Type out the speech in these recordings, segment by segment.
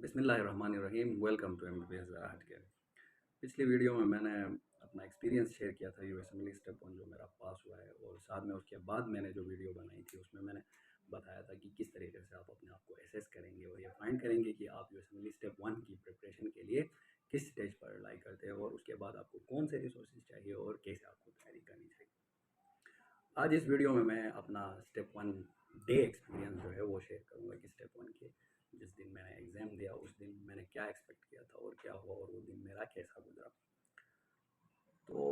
बिस्मिल्लाहिर्रहमानिर्रहीम। Welcome to MBBS हट care. पिछली वीडियो में मैंने अपना एक्सपीरियंस शेयर किया था यूएसएमएल स्टेप 1 जो मेरा पास हुआ है, और साथ में उसके बाद मैंने जो वीडियो बनाई थी उसमें मैंने बताया था कि किस तरीके से आप अपने आप को एसेस करेंगे और ये फाइंड करेंगे कि आप यूएसएमएल स्टेप 1 की प्रिपरेशन के लिए किस स्टेज पर अप्लाई करते हैं और उसके बाद आपको कौन से रिसोर्सेज चाहिए और कैसे आपको तैयारी करनी चाहिए। आज इस वीडियो में मैं अपना स्टेप 1 डे एक्सपीरियंस जो है वो शेयर करूँगा कि स्टेप 1 के जिस दिन मैंने एग्ज़ाम दिया उस दिन मैंने क्या एक्सपेक्ट किया था और क्या हुआ और वो दिन मेरा कैसा गुजरा। तो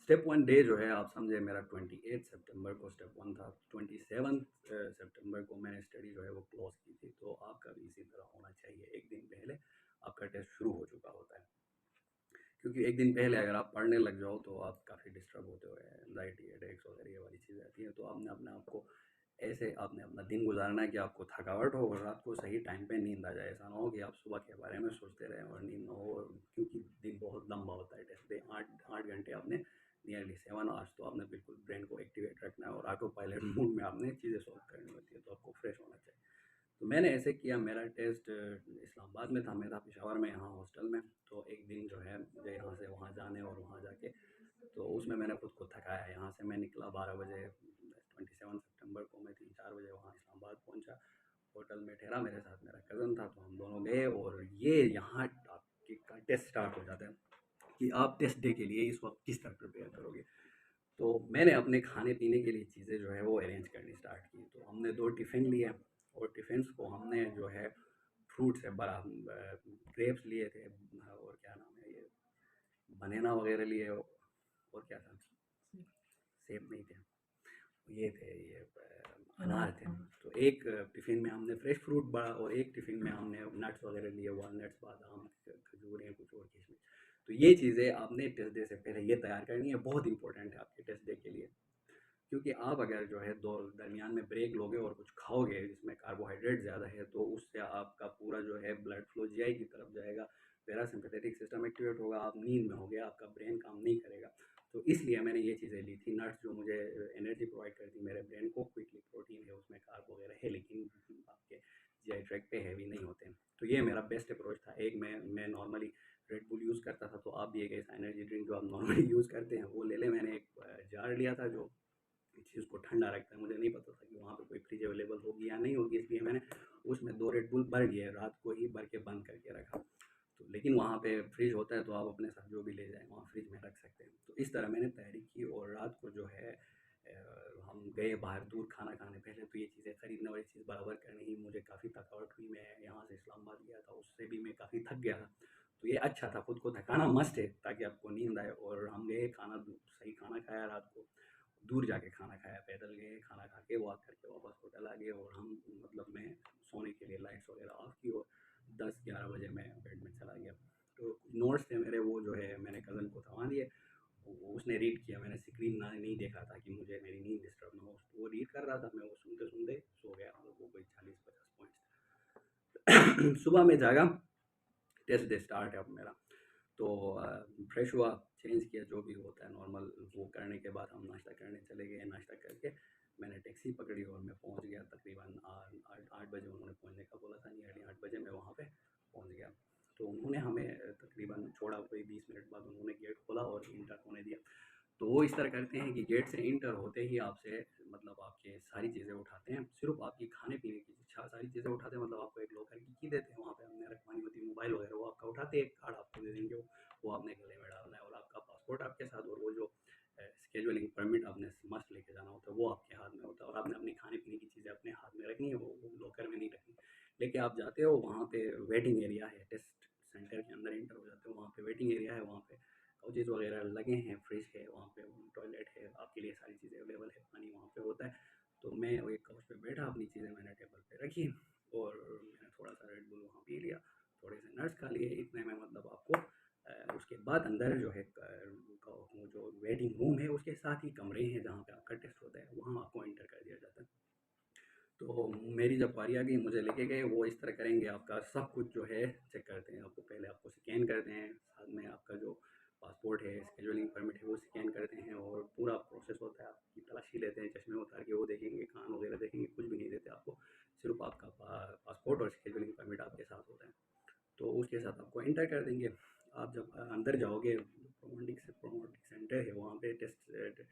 स्टेप 1 डे जो है आप समझे मेरा 28 सितंबर को स्टेप 1 था। 27 सितंबर को मैंने स्टडी जो है वो क्लोज की थी। तो आपका भी इसी तरह होना चाहिए, एक दिन पहले आपका टेस्ट शुरू हो चुका होता है, क्योंकि एक दिन पहले अगर आप पढ़ने लग जाओ तो आप काफ़ी डिस्टर्ब होते हो, एंजाइटी हेडेक्स वगैरह ये वाली चीज़ें आती हैं। तो आपने अपने आप को ऐसे आपने अपना दिन गुजारना है कि आपको थकावट हो और रात को सही टाइम पे नींद आ जाए। ऐसा ना हो कि आप सुबह के बारे में सोचते रहें और नींद ना हो, क्योंकि दिन बहुत लंबा होता है। टेस्ट डे 8 घंटे आपने नियरली 7 आवर्स तो आपने बिल्कुल ब्रेन को एक्टिवेट रखना है और ऑटो पायलट मोड में आपने चीज़ें सॉल्व करनी होती है। तो आपको फ्रेश होना चाहिए। तो मैंने ऐसे किया। मेरा टेस्ट इस्लामाबाद में था, मैं था पेशावर में यहाँ हॉस्टल में। तो एक दिन जो है मुझे यहाँ से वहाँ जाने और वहाँ जाके तो उसमें मैंने खुद को थकाया। यहाँ से मैं निकला 12 बजे। 27 सितंबर को मैं 3-4 बजे वहाँ इस्लामाबाद पहुँचा। होटल में ठहरा, मेरे साथ मेरा कज़न था, तो हम दोनों गए। और ये यहाँ आपके का टेस्ट स्टार्ट हो जाता है कि आप टेस्ट डे के लिए इस वक्त किस तरह प्रिपेयर करोगे। तो मैंने अपने खाने पीने के लिए चीज़ें जो है वो अरेंज करनी स्टार्ट की। तो हमने 2 टिफ़िन लिए और टिफ़िन्स को हमने जो है फ्रूट से भरा। ग्रेप्स लिए थे और क्या नाम है ये, बनाना वगैरह लिए, और क्या था, सेब नहीं थे, ये थे ये अनार थे। तो एक टिफ़िन में हमने फ्रेश फ्रूट भरा और एक टिफ़िन में हमने नट्स वगैरह लिए, वॉलनट्स, बादाम, खजूरें, कुछ और किशमिश। तो ये चीज़ें आपने टेस्ट डे से पहले ये तैयार करनी है, बहुत इंपॉर्टेंट है आपके टेस्ट डे के लिए। क्योंकि आप अगर जो है दो दरमियान में ब्रेक लोगे और कुछ खाओगे जिसमें कार्बोहाइड्रेट ज़्यादा है, तो उससे आपका पूरा जो है ब्लड फ्लो जीआई की तरफ जाएगा, पैरासिम्पैथेटिक सिस्टम एक्टिवेट होगा, आप नींद में होगे, आपका ब्रेन काम नहीं करेगा। तो इसलिए मैंने ये चीज़ें ली थी। नट्स जो मुझे एनर्जी प्रोवाइड करती मेरे ब्रेन को क्विकली, प्रोटीन है उसमें, कार्ब वगैरह है, लेकिन आपके जीआई ट्रैक पे हैवी नहीं होते। तो ये मेरा बेस्ट अप्रोच था। एक मैं नॉर्मली रेड बुल यूज़ करता था, तो आप भी एक ऐसा एनर्जी ड्रिंक जो आप नॉर्मली यूज़ करते हैं वो ले लें। मैंने एक जार लिया था जो चीज़ को ठंडा रखता है। मुझे नहीं पता था कि वहाँ पे कोई फ्रिज अवेलेबल होगी या नहीं होगी, इसलिए मैंने उसमें 2 रेड बुल भर लिए, रात को ही भर के बंद करके रखा। तो लेकिन वहाँ पे फ्रिज होता है तो आप अपने साथ जो भी ले जाएँ वहाँ फ्रिज में रख सकते हैं। तो इस तरह मैंने तैयारी की और रात को जो है हम गए बाहर दूर खाना खाने। पहले तो ये चीज़ें खरीदने वाली चीज़ बराबर करनी ही मुझे काफ़ी थकावट हुई। मैं यहाँ से इस्लामाबाद गया था, उससे भी मैं काफ़ी थक गया था। तो ये अच्छा था, खुद को थकाना मस्ट है ताकि आपको नींद आए। और हम गए खाना, सही खाना खाया रात को, दूर जाके खाना खाया, पैदल गए, खाना खा के वॉक करके वापस होटल आ गए। और हम मतलब मैं सोने के लिए लाइट्स वगैरह ऑफ की और 10-11 बजे मैं बेड में चला गया। तो कुछ नोट्स थे मेरे, वो जो है मैंने कज़न को थमा दिए। उसने रीड किया, मैंने स्क्रीन ना नहीं देखा था कि मुझे मेरी नींद डिस्टर्ब ना हो। वो रीड कर रहा था, मैं वो सुनते सुनते सो गया। और वो कोई 40-50 पॉइंट्स। सुबह में जागा, टेस्ट डे स्टार्ट है अब मेरा। तो फ्रेश हुआ, चेंज किया, जो भी होता है नॉर्मल। वो करने के बाद हम नाश्ता करने चले गए। नाश्ता करके मैंने टैक्सी पकड़ी और मैं पहुंच गया तकरीबन 8 बजे। उन्होंने पहुंचने का बोला था, नियरली 8 बजे मैं वहाँ पे पहुंच गया। तो उन्होंने हमें तकरीबन छोड़ा, कोई 20 मिनट बाद उन्होंने गेट खोला और इंटर होने दिया। तो वो इस तरह करते हैं कि गेट से इंटर होते ही आपसे मतलब आपके सारी चीज़ें उठाते हैं, सिर्फ आपकी खाने पीने की सारी चीज़ें उठाते हैं। मतलब आपको एक लॉकर की देते हैं, वहाँ पे हमने रखवानी होती है, मोबाइल वगैरह वो आपका उठाते हैं, एक कार्ड आपको दे देंगे, वो आपने गले में डालना है। और आपका पासपोर्ट आपके साथ, और वो जो स्केजुअलिंग परमिट आपने मस्ट लेके जाना होता है वो आपके हाथ में होता है। और आपने अपनी खाने पीने की चीज़ें अपने हाथ में रखनी है, वो लॉकर में नहीं रखनी। लेके आप जाते हो, वहाँ पे वेटिंग एरिया है, टेस्ट सेंटर के अंदर इंटर हो जाते हो, वहाँ पे वेटिंग एरिया है, वहाँ पे काउचेज़ वगैरह लगे हैं, फ्रिज है वहाँ पे, टॉयलेट है, आपके लिए सारी चीज़ें अवेलेबल है, पानी वहाँ पे होता है। तो मैं एक काउच पे बैठा, अपनी चीज़ें मैंने टेबल पे रखी और मैंने थोड़ा सा रेड बुल वहाँ पी लिया, थोड़े से नट्स खा लिए। इतने में मतलब आपको उसके बाद अंदर जो है वो जो वेटिंग रूम है उसके साथ ही कमरे हैं जहाँ पे आपका टेस्ट होता है, वहाँ आपको एंटर कर दिया जाता है। तो मेरी जब बारी आ गई, मुझे लेके गए। वो इस तरह करेंगे, आपका सब कुछ जो है चेक करते हैं। आपको पहले आपको स्कैन करते हैं, साथ में आपका जो पासपोर्ट है, स्केजुअलिंग परमिट है, वो स्कैन करते हैं और पूरा प्रोसेस होता है। आपकी तलाशी लेते हैं, चश्मे उतार के वो देखेंगे, कान वगैरह देखेंगे, कुछ भी नहीं देते आपको, सिर्फ आपका पासपोर्ट और स्केजुअलिंग परमिट आपके साथ होता है। तो उसके साथ आपको एंटर कर देंगे। आप जब अंदर जाओगे, प्रोमोटिक सेंटर है, वहाँ पे टेस्ट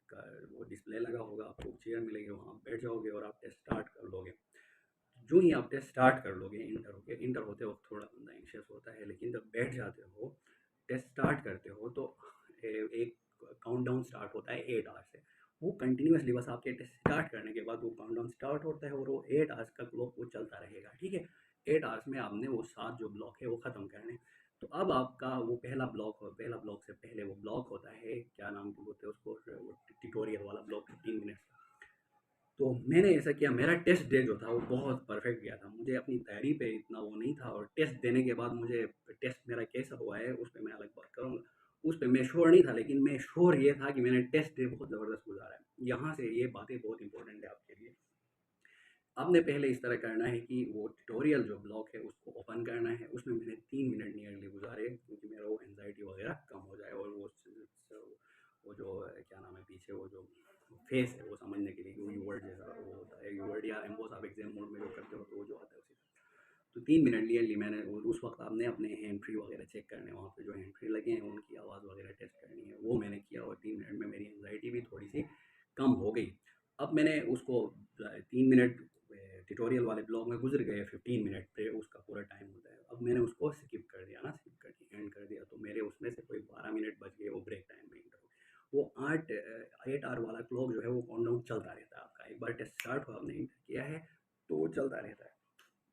का वो डिस्प्ले लगा होगा, आपको चेयर मिलेगी, वहाँ बैठ जाओगे और आप टेस्ट स्टार्ट कर लोगे। जो ही आप टेस्ट स्टार्ट कर लोगे, इंटर होते वक्त थोड़ा बंदा एंशियस होता है, लेकिन जब बैठ जाते हो, टेस्ट स्टार्ट करते हो, तो एक काउंटडाउन स्टार्ट होता है 8 आवर्स से। वो कंटिन्यूअसली बस आपके टेस्ट स्टार्ट करने के बाद वो काउंटडाउन स्टार्ट होता है और वो 8 आवर्स का क्लॉक वो चलता रहेगा, ठीक है। 8 आवर्स में आपने वो 7 जो ब्लॉक है वो ख़त्म करने। तो अब आपका वो पहला ब्लॉक से पहले वो ब्लॉक होता है, क्या नाम बोलते हैं उसको, ट्यूटोरियल वाला ब्लॉक, 15 मिनट्स। तो मैंने ऐसा किया, मेरा टेस्ट डे जो था वो बहुत परफेक्ट गया था। मुझे अपनी तैयारी पे इतना वो नहीं था, और टेस्ट देने के बाद मुझे टेस्ट मेरा कैसा हुआ है उस पे मैं अलग बात करूँगा। उस पे मैं श्योर नहीं था, लेकिन मैं श्योर ये था कि मैंने टेस्ट डे बहुत ज़बरदस्त गुजारा है। यहाँ से ये बातें बहुत इंपॉर्टेंट है आपके लिए। आपने पहले इस तरह करना है कि वो ट्यूटोरियल जो ब्लॉक है उसको ओपन करना है। उसमें मैंने 3 मिनट नियरली गुजारे, क्योंकि मेरा वो एनजाइटी वगैरह कम हो जाए, और वो जो क्या नाम है पीछे वो जो फेस है वो समझने के लिए, क्योंकि वर्ड जैसा वो होता है, वर्ड या एम्बोस आप एग्जाम मोड में जो करते हो तो वो जो आता है उसी तरह। तो 3 मिनट नियरली मैंने, और उस वक्त आपने अपने हैंड फ्री वगैरह चेक करने हैं, वहाँ पे जो हैंड फ्री लगे हैं उनकी आवाज़ वगैरह टेस्ट करनी है, वो मैंने किया, और 3 मिनट में मेरी एनजाइटी भी थोड़ी सी कम हो गई। अब मैंने उसको 3 मिनट ट्यूटोरियल वाले ब्लॉग में गुजर गए, 15 मिनट पे उसका पूरा टाइम होता है। अब मैंने उसको स्किप कर दिया ना, स्किप करके एंड कर दिया, तो मेरे उसमें से कोई 12 मिनट बच गए वो ब्रेक टाइम में इंटर। वो 8 आवर वाला क्लॉक जो है वो काउंटडाउन चलता रहता है आपका। एक बार टेस्ट स्टार्ट हो, आपने इंटर किया है, तो वो चलता रहता है।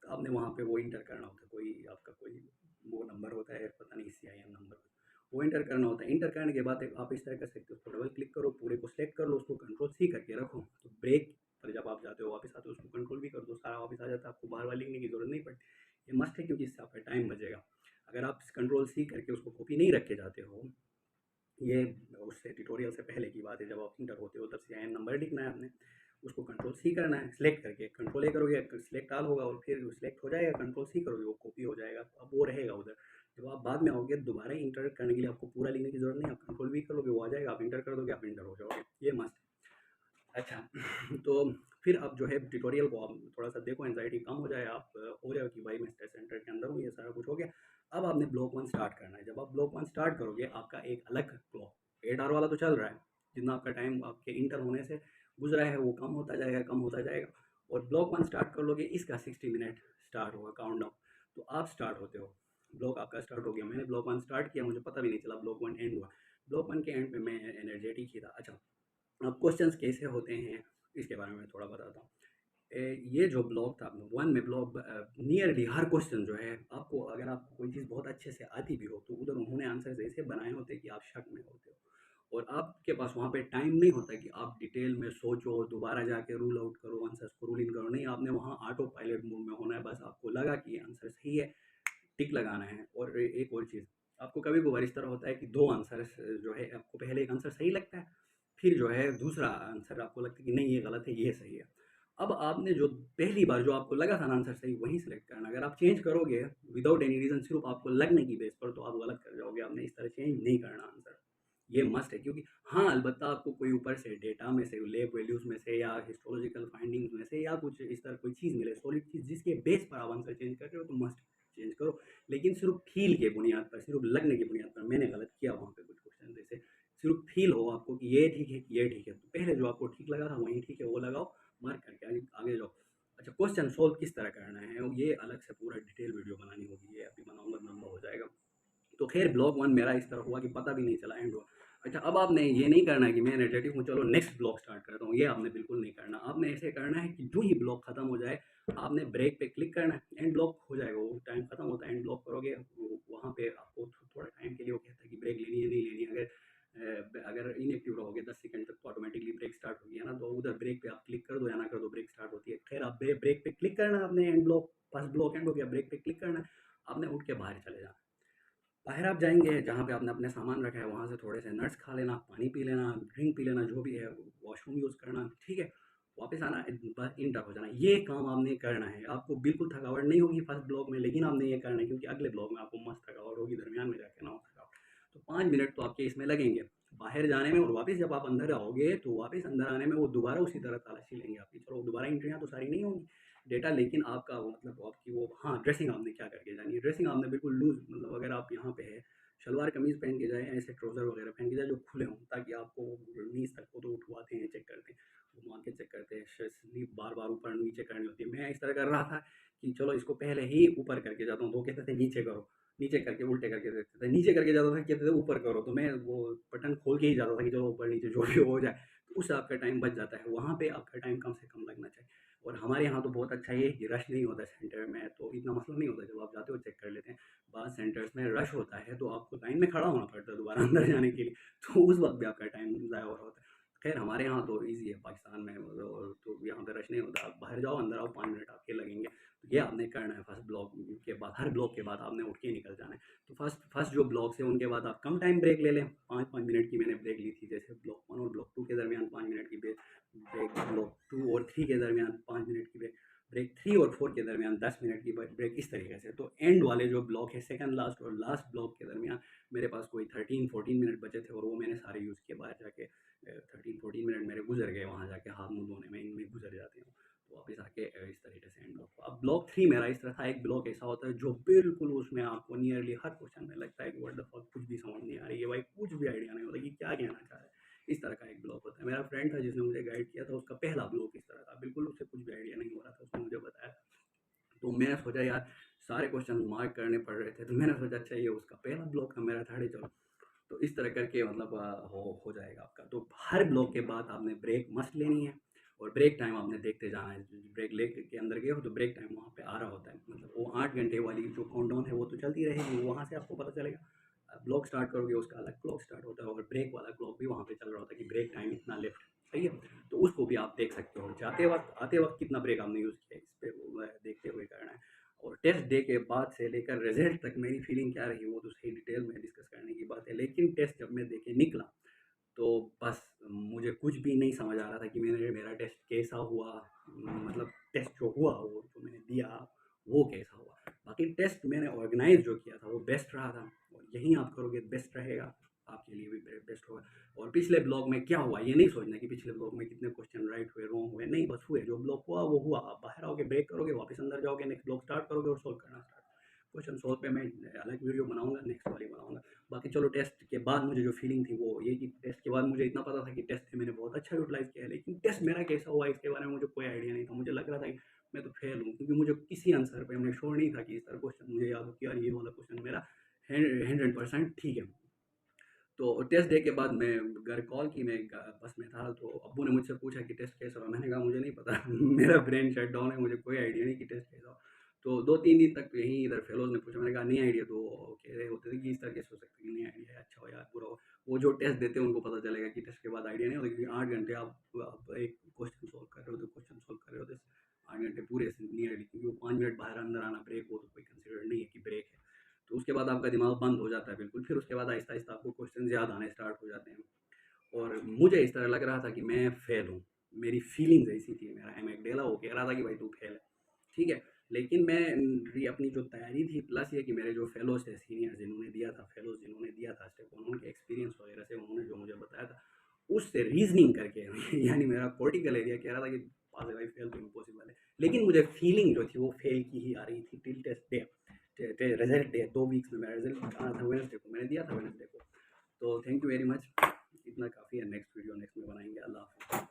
तो आपने वहाँ पे वो इंटर करना होता है, कोई आपका कोई वो नंबर होता है, पता नहीं CIN नंबर, वो इंटर करना होता है। इंटर करने के बाद आप इस तरह कर सकते हो, उसको डबल क्लिक करो, पूरे को सेलेक्ट कर लो, उसको कंट्रोल C करके रखो, तो ब्रेक पर जब आप जाते हो वापस आते हो उसको कंट्रोल भी कर दो, सारा वापस आ जाता है, आपको बार बार लिखने की जरूरत नहीं पड़ती। ये मस्ट है, क्योंकि इससे आपका टाइम बचेगा। अगर आप कंट्रोल C करके उसको कॉपी नहीं रख के जाते हो, ये उससे ट्यूटोरियल से पहले की बात है, जब आप इंटर होते हो तब CIN नंबर लिखना है आपने, उसको कंट्रोल C करना है, सिलेक्ट करके कंट्रोल A करोगे, सिलेक्ट ऑल होगा, और फिर सिलेक्ट हो जाएगा, कंट्रोल C करोगे वो कॉपी हो जाएगा, अब वो रहेगा उधर। जब आप बाद में आओगे दोबारा इंटर करने के लिए आपको पूरा लिखने की जरूरत नहीं, आप कंट्रोल V करोगे, वो आ जाएगा, आप इंटर कर दोगे, आप इंटर हो जाओगे, ये मस्त है। अच्छा तो फिर आप जो है ट्यूटोरियल को आप थोड़ा सा देखो, एंजाइटी कम हो जाए, आप हो जाए कि भाई मैं टेस्ट सेंटर के अंदर हूँ, ये सारा कुछ हो गया। अब आपने ब्लॉक 1 स्टार्ट करना है। जब आप ब्लॉक 1 स्टार्ट करोगे, आपका एक अलग क्लॉक 8 आवर वाला तो चल रहा है, जितना आपका टाइम आपके इंटर होने से गुजरा है वो कम होता जाएगा, कम होता जाएगा, और ब्लॉक 1 स्टार्ट कर लोगे, इसका 60 मिनट स्टार्ट होगा काउंटडाउन। तो आप स्टार्ट होते हो, ब्लॉक आपका स्टार्ट हो गया, मैंने ब्लॉक 1 स्टार्ट किया, मुझे पता भी नहीं चला ब्लॉक 1 एंड हुआ। ब्लॉक 1 के एंड पे मैं एनर्जेटिक ही था। अच्छा, अब क्वेश्चंस कैसे होते हैं इसके बारे में थोड़ा बताता हूँ। ये जो ब्लॉग था 1 में, ब्लॉग नियरली हर क्वेश्चन जो है, आपको अगर आपको कोई चीज़ बहुत अच्छे से आती भी हो, तो उधर उन्होंने आंसर ऐसे बनाए होते हैं कि आप शक में होते हो, और आपके पास वहाँ पे टाइम नहीं होता कि आप डिटेल में सोचो, दोबारा जाके रूल आउट करो, आंसर्स को रूल इन करो, नहीं, आपने वहाँ ऑटो पायलट मोड में होना है, बस आपको लगा कि ये आंसर सही है, टिक लगाना है। और एक और चीज़, आपको कभी कभार इस तरह होता है कि 2 आंसर्स जो है, आपको पहले एक आंसर सही लगता है, फिर जो है दूसरा आंसर आपको लगता है कि नहीं ये गलत है, ये सही है। अब आपने जो पहली बार जो आपको लगा था ना आंसर सही, वही सिलेक्ट करना। अगर आप चेंज करोगे विदाउट एनी रीज़न, सिर्फ आपको लगने की बेस पर, तो आप गलत कर जाओगे। आपने इस तरह चेंज नहीं करना आंसर, ये मस्ट है। क्योंकि हाँ, अलबत्ता आपको कोई ऊपर से डेटा में से, लैब वैल्यूज़ में से, या हिस्टोलॉजिकल फाइंडिंग्स में से, या कुछ इस तरह कोई चीज़ मिले, सॉलिड चीज़, जिसके बेस पर आप आंसर चेंज कर रहे हो, तो मस्ट चेंज करो। लेकिन सिर्फ फील के बुनियाद पर, सिर्फ लगने की बुनियाद पर, मैंने गलत किया वहाँ पे कुछ क्वेश्चन जैसे, सिर्फ फील हो आपको कि ये ठीक है कि ये ठीक है, तो पहले जो आपको ठीक लगा था वही ठीक है, वो लगाओ, मार्क करके आगे आगे जाओ। अच्छा, क्वेश्चन सोल्व किस तरह करना है, ये अलग से पूरा डिटेल वीडियो बनानी होगी, ये अभी बनाऊंगा लंबा हो जाएगा। तो खैर ब्लॉक 1 मेरा इस तरह हुआ कि पता भी नहीं चला एंड हुआ। अच्छा, अब आपने ये नहीं करना है कि मैं एनर्जेटिक हूँ, चलो नेक्स्ट ब्लॉक स्टार्ट करता हूँ, ये आपने बिल्कुल नहीं करना। आपने ऐसे करना है कि जो ही ब्लॉक खत्म हो जाए, आपने ब्रेक पे क्लिक करना है, एंड ब्लॉक हो जाएगा, वो टाइम खत्म होता है, एंड ब्लॉक करोगे, वहाँ पे आपको थोड़ा टाइम के लिए वो कहता है कि ब्रेक लेनी है नहीं लेनी है। अगर इनएक्टिव रहोगे 10 सेकंड तक, तो ऑटोमेटिकली ब्रेक स्टार्ट हो गया ना, तो उधर ब्रेक पे आप क्लिक कर दो या ना कर दो, ब्रेक स्टार्ट होती है। खैर, आप ब्रेक पे क्लिक करना, आपने and block, first block and हो गया, ब्रेक पे क्लिक करना, आपने उठ के बाहर चले जाना। बाहर आप जाएँगे, जहाँ पे आपने अपने सामान रखा है, वहाँ से थोड़े से नट्स खा लेना, पानी पी लेना, ड्रिंक पी लेना, जो भी है, वॉशरूम यूज़ करना, ठीक है? वापस आना, बस इंटर हो जाना। ये काम आपने करना है। आपको बिल्कुल थकावट नहीं होगी फर्स्ट ब्लॉक में, लेकिन आपने ये करना है, क्योंकि अगले ब्लॉक में आपको मस्त थकावट होगी, दरमियान में जाके ना हो थकावट। तो 5 मिनट तो आपके इसमें लगेंगे, बाहर जाने में, और वापस जब आप अंदर आओगे, तो वापस अंदर आने में वो दोबारा उसी तरह तलाशी लेंगे आपकी। चलो, दोबारा एंट्रियाँ तो सारी नहीं होंगी, डेटा, लेकिन आपका वो मतलब आपकी वो हाँ, ड्रेसिंग आपने क्या करके जानी है, ड्रेसिंग आपने बिल्कुल लूज़ मतलब अगर आप यहाँ पे है, शलवार कमीज़ पहन के जाएँ, ऐसे ट्राउज़र वगैरह पहन के जाएँ जो खुले हों, ताकि आपको नीज़ तक को तो उठवाते हैं, चेक करते हैं, घुमा के चेक करते हैं, स्लीव बार-बार ऊपर-नीचे करनी होती है। मैं इस तरह कर रहा था कि चलो इसको पहले ही ऊपर करके जाता हूँ, तो वो कहते थे नीचे करो, नीचे करके उल्टे करके देखते थे, नीचे करके जाता था, कहते थे ऊपर करो, तो मैं वो बटन खोल के ही जाता था कि चलो ऊपर-नीचे जो भी हो जाए, तो उससे आपका टाइम बच जाता है। वहाँ पे आपका टाइम कम से कम लगना चाहिए। और हमारे यहाँ तो बहुत अच्छा ये है कि रश नहीं होता सेंटर में, तो इतना मसला नहीं होता, जब आप जाते हो चेक कर लेते हैं। बाद सेंटर्स में रश होता है तो आपको लाइन में खड़ा होना पड़ता है दोबारा अंदर जाने के लिए, तो उस वक्त भी आपका टाइम ज़ाया हो रहा होता है। खैर हमारे यहाँ तो ईजी है, पाकिस्तान में तो यहाँ पे रश नहीं होता, आप बाहर जाओ अंदर आओ, 5 मिनट आपके लगेंगे। तो ये आपने करना है फर्स्ट ब्लॉक के बाद, हर ब्लॉक के बाद आपने उठ के निकल जाना है। तो फर्स्ट फर्स्ट जो ब्लॉक्स है उनके बाद आप कम टाइम ब्रेक ले लें, 5-5 मिनट की मैंने ब्रेक ली थी, जैसे ब्लॉक 1 और ब्लॉक 2 के दरमियान 5 मिनट की ब्रेक, ब्लॉक 2 और 3 के दरमियान 5 मिनट की ब्रेक, ब्रेक 3 और 4 के दरमियान 10 मिनट की ब्रेक, इस तरीके से। तो एंड वाले जो ब्लॉक है, सेकंड लास्ट और लास्ट ब्लॉक के दरमियान मेरे पास कोई 13-14 मिनट बचे थे, और वो मैंने सारे यूज़ किए। बाहर जाके 13-14 मिनट मेरे गुजर गए, वहाँ जाके हाथ मुँह धोने में इनमें गुजर जाते हैं। तो वापस आके इस तरीके से एंड ब्लॉक। अब ब्लॉक 3 मेरा इस तरह था, एक ब्लॉक ऐसा होता है जो बिल्कुल उसमें आपको नियरली हर क्वेश्चन में लगता है कि व्हाट द फक, कुछ भी समझ नहीं आ रही है भाई, कुछ भी आइडिया नहीं होता कि क्या कहना चाह रहा है। इस तरह का एक ब्लॉक होता है। मेरा फ्रेंड था जिसने मुझे गाइड किया था, उसका पहला ब्लॉक इस तरह था, बिल्कुल उसे कुछ भी आइडिया नहीं हो रहा था, उसने मुझे बताया। तो मैंने सोचा यार सारे क्वेश्चन मार्क करने पड़ रहे थे, तो मैंने सोचा अच्छा ये उसका पहला ब्लॉक था, मेरा थर्ड है, चलो। तो इस तरह करके मतलब हो जाएगा आपका। तो हर ब्लॉक के बाद आपने ब्रेक मस्ट लेनी है, और ब्रेक टाइम आपने देखते जाना है। ब्रेक ले के अंदर गए हो तो ब्रेक टाइम वहाँ पे आ रहा होता है, मतलब वो 8 घंटे वाली जो काउंटडाउन है वो तो चलती रहेगी, वहाँ से आपको पता चलेगा। ब्लॉक स्टार्ट करोगे उसका अलग क्लॉक स्टार्ट होता है, और ब्रेक वाला क्लॉक भी वहाँ पे चल रहा होता है कि ब्रेक टाइम इतना लेफ्ट, सही है। तो उसको भी आप देख सकते हो, जाते वक्त आते वक्त कितना ब्रेक आपने यूज़ किया, इस पर देखते हुए करना है। और टेस्ट डे के बाद से लेकर रिजल्ट तक मेरी फीलिंग क्या रही वो तो सही डिटेल में डिस्कस करने की बात है, लेकिन टेस्ट जब मैं देके निकला तो बस मुझे कुछ भी नहीं समझ आ रहा था कि मेरा टेस्ट कैसा हुआ, मतलब टेस्ट जो हुआ वो जो मैंने दिया वो कैसा हुआ। बाकी टेस्ट मैंने ऑर्गेनाइज जो किया था वो बेस्ट रहा था, और यही आप करोगे बेस्ट रहेगा, आपके लिए भी बेस्ट होगा। और पिछले ब्लॉग में क्या हुआ ये नहीं सोचना कि पिछले ब्लॉग में कितने क्वेश्चन राइट हुए रॉन्ग हुए, नहीं, बस हुए, जो ब्लॉग हुआ वो हुआ। आप बाहर आओगे, ब्रेक करोगे, वापस अंदर जाओगे, नेक्स्ट ब्लॉग स्टार्ट करोगे और सोल्व करना स्टार्ट। क्वेश्चन सोल्व पे मैं अलग वीडियो बनाऊंगा, नेक्स्ट वाली बनाऊंगा। बाकी चलो, टेस्ट के बाद मुझे जो फीलिंग थी वो ये कि टेस्ट के बाद मुझे इतना पता था कि टेस्ट से मैंने बहुत अच्छा यूटिलाइज़ किया है, लेकिन टेस्ट मेरा कैसा हुआ इसके बारे में मुझे कोई आइडिया नहीं था। मुझे लग रहा था कि मैं तो फेल हूँ, क्योंकि मुझे किसी आंसर पे मैं श्योर नहीं था कि इस तरह क्वेश्चन मुझे याद हो कि यार ये वाला क्वेश्चन मेरा 100% ठीक है। तो टेस्ट डे के बाद मैं घर कॉल की, मैं बस में था, तो अब्बू ने मुझसे पूछा कि टेस्ट कैसा हुआ, मैंने कहा मुझे नहीं पता मेरा ब्रेन शट डाउन है, मुझे कोई आइडिया नहीं कि टेस्ट कैसा हुआ। तो 2-3 दिन तक तो यहीं इधर फेलोज ने पूछा, मैंने कहा नहीं आइडिया, तो कह रहे होते थे कि इस तरह कैसे हो सकता है कि नहीं आइडिया है, अच्छा हो यार बुरा हो। वो जो टेस्ट देते हैं उनको पता चलेगा कि टेस्ट के बाद आइडिया नहीं होता, क्योंकि 8 घंटे आप एक क्वेश्चन सोल्व कर रहे हो, तो क्वेश्चन सोल्व कर रहे हो तो 8 घंटे पूरे नियरली, क्योंकि वो 5 मिनट बाहर अंदर आना ब्रेक, वो तो कोई कंसिडर नहीं है कि ब्रेक है। तो उसके बाद आपका दिमाग बंद हो जाता है बिल्कुल, फिर उसके बाद आहिस्ता आहिस्ता आपको क्वेश्चन याद आने स्टार्ट हो जाते हैं। और मुझे इस तरह लग रहा था कि मैं फेल हूँ, मेरी फीलिंग्स ऐसी थी, मेरा एम डेला वो कह रहा था कि भाई तू फेल है, ठीक है। लेकिन मैं अपनी जो तैयारी थी, प्लस ये कि मेरे जो फेलोज थे, सीनियर जिन्होंने दिया था, फेलोज जिन्होंने दिया था स्टेप, उनके एक्सपीरियंस वगैरह से उन्होंने जो मुझे बताया था उससे रीजनिंग करके यानी मेरा कॉर्टिकल एरिया कह रहा था कि पास भाई फेल तो इम्पॉसिबल है, लेकिन मुझे फीलिंग जो थी वो फेल की ही आ रही थी till test day, result day 2 weeks में मेरा रिजल्ट आना था, वेडनेसडे को मैंने दिया था, वेडनेसडे को। तो थैंक यू वेरी मच, इतना काफ़ी है। नेक्स्ट वीडियो नेक्स्ट में बनाएंगे। अल्लाह हाफ़िज़।